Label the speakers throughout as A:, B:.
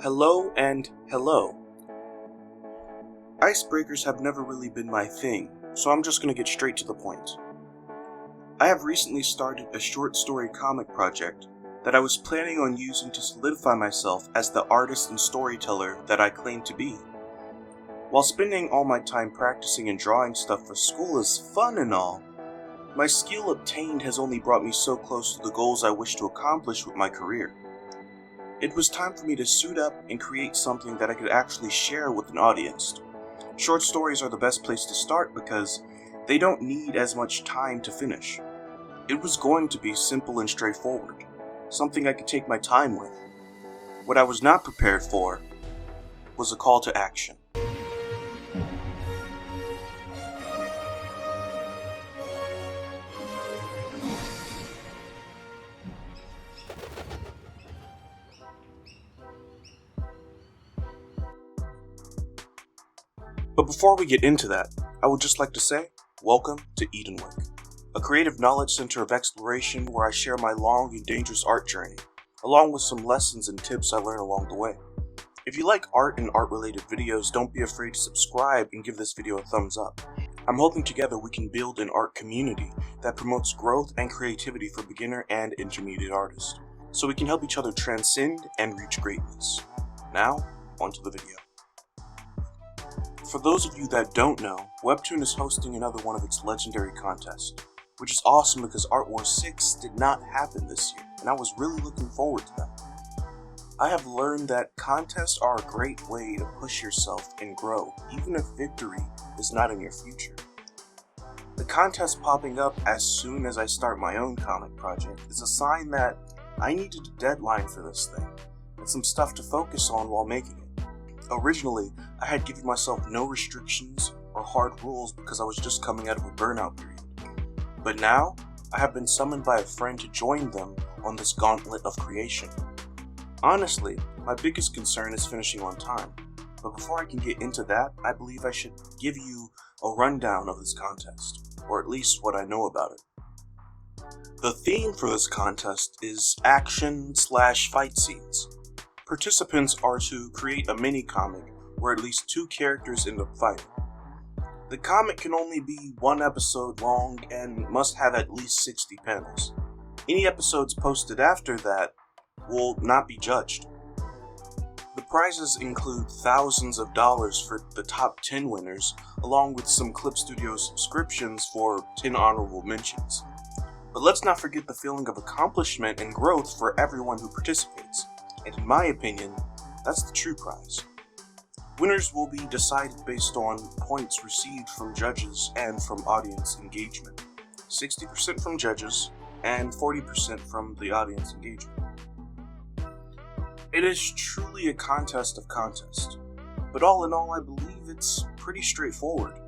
A: Hello and hello. Icebreakers have never really been my thing, so I'm just going to get straight to the point. I have recently started a short story comic project that I was planning on using to solidify myself as the artist and storyteller that I claim to be. While spending all my time practicing and drawing stuff for school is fun and all, my skill obtained has only brought me so close to the goals I wish to accomplish with my career. It was time for me to suit up and create something that I could actually share with an audience. Short stories are the best place to start because they don't need as much time to finish. It was going to be simple and straightforward, something I could take my time with. What I was not prepared for was a call to action. But before we get into that, I would just like to say, welcome to Edenwick, a creative knowledge center of exploration where I share my long and dangerous art journey, along with some lessons and tips I learn along the way. If you like art and art-related videos, don't be afraid to subscribe and give this video a thumbs up. I'm hoping together we can build an art community that promotes growth and creativity for beginner and intermediate artists, so we can help each other transcend and reach greatness. Now, onto the video. For those of you that don't know, WEBTOON is hosting another one of its legendary contests, which is awesome because Art Wars 6 did not happen this year, and I was really looking forward to that. I have learned that contests are a great way to push yourself and grow, even if victory is not in your future. The contest popping up as soon as I start my own comic project is a sign that I needed a deadline for this thing, and some stuff to focus on while making it. Originally, I had given myself no restrictions or hard rules because I was just coming out of a burnout period. But now, I have been summoned by a friend to join them on this gauntlet of creation. Honestly, my biggest concern is finishing on time. But before I can get into that, I believe I should give you a rundown of this contest, or at least what I know about it. The theme for this contest is action/fight scenes. Participants are to create a mini-comic where at least 2 characters end up fighting. The comic can only be 1 episode long and must have at least 60 panels. Any episodes posted after that will not be judged. The prizes include thousands of dollars for the top 10 winners, along with some Clip Studio subscriptions for 10 honorable mentions. But let's not forget the feeling of accomplishment and growth for everyone who participates. And in my opinion, that's the true prize. Winners will be decided based on points received from judges and from audience engagement. 60% from judges and 40% from the audience engagement. It is truly a contest of contests, but all in all I believe it's pretty straightforward.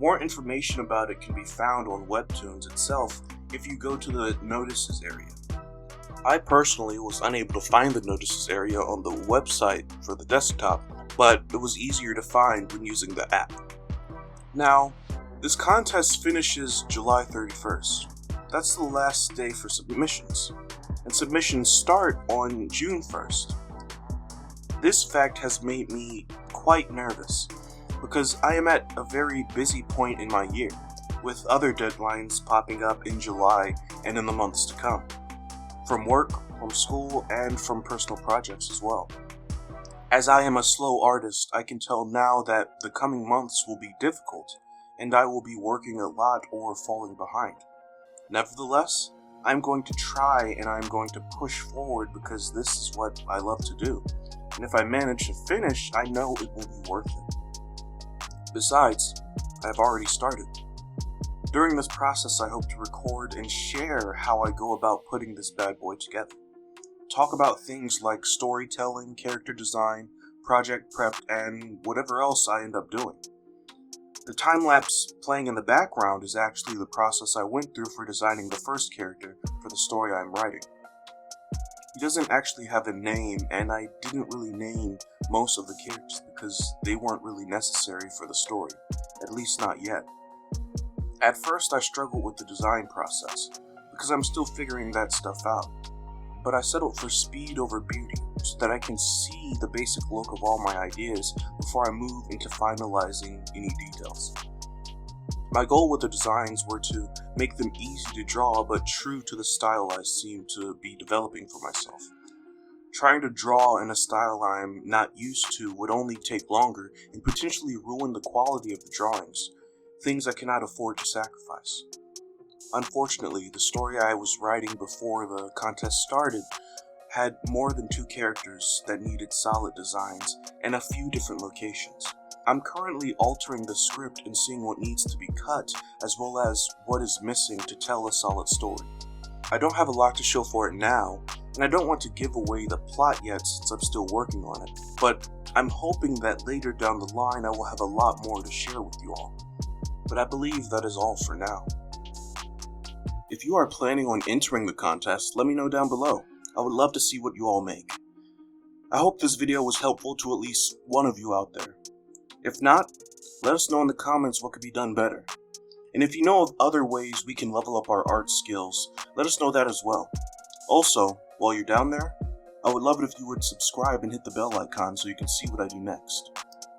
A: More information about it can be found on WEBTOONs itself if you go to the notices area. I personally was unable to find the notices area on the website for the desktop, but it was easier to find when using the app. Now, this contest finishes July 31st. That's the last day for submissions, and submissions start on June 1st. This fact has made me quite nervous, because I am at a very busy point in my year, with other deadlines popping up in July and in the months to come. From work, from school, and from personal projects as well. As I am a slow artist, I can tell now that the coming months will be difficult, and I will be working a lot or falling behind. Nevertheless, I'm going to try and I'm going to push forward because this is what I love to do. And if I manage to finish, I know it will be worth it. Besides, I have already started. During this process, I hope to record and share how I go about putting this bad boy together. Talk about things like storytelling, character design, project prep, and whatever else I end up doing. The time-lapse playing in the background is actually the process I went through for designing the first character for the story I'm writing. He doesn't actually have a name, and I didn't really name most of the characters because they weren't really necessary for the story, at least not yet. At first I struggled with the design process, because I'm still figuring that stuff out. but I settled for speed over beauty so that I can see the basic look of all my ideas before I move into finalizing any details. My goal with the designs were to make them easy to draw but true to the style I seem to be developing for myself. Trying to draw in a style I'm not used to would only take longer and potentially ruin the quality of the drawings, things I cannot afford to sacrifice. Unfortunately, the story I was writing before the contest started had more than 2 characters that needed solid designs and a few different locations. I'm currently altering the script and seeing what needs to be cut, as well as what is missing to tell a solid story. I don't have a lot to show for it now, and I don't want to give away the plot yet since I'm still working on it, but I'm hoping that later down the line I will have a lot more to share with you all. But I believe that is all for now. If you are planning on entering the contest, let me know down below. I would love to see what you all make. I hope this video was helpful to at least one of you out there. If not, let us know in the comments what could be done better. And if you know of other ways we can level up our art skills, let us know that as well. Also, while you're down there, I would love it if you would subscribe and hit the bell icon so you can see what I do next.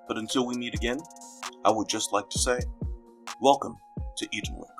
A: But until we meet again, I would just like to say, welcome to Edenwick.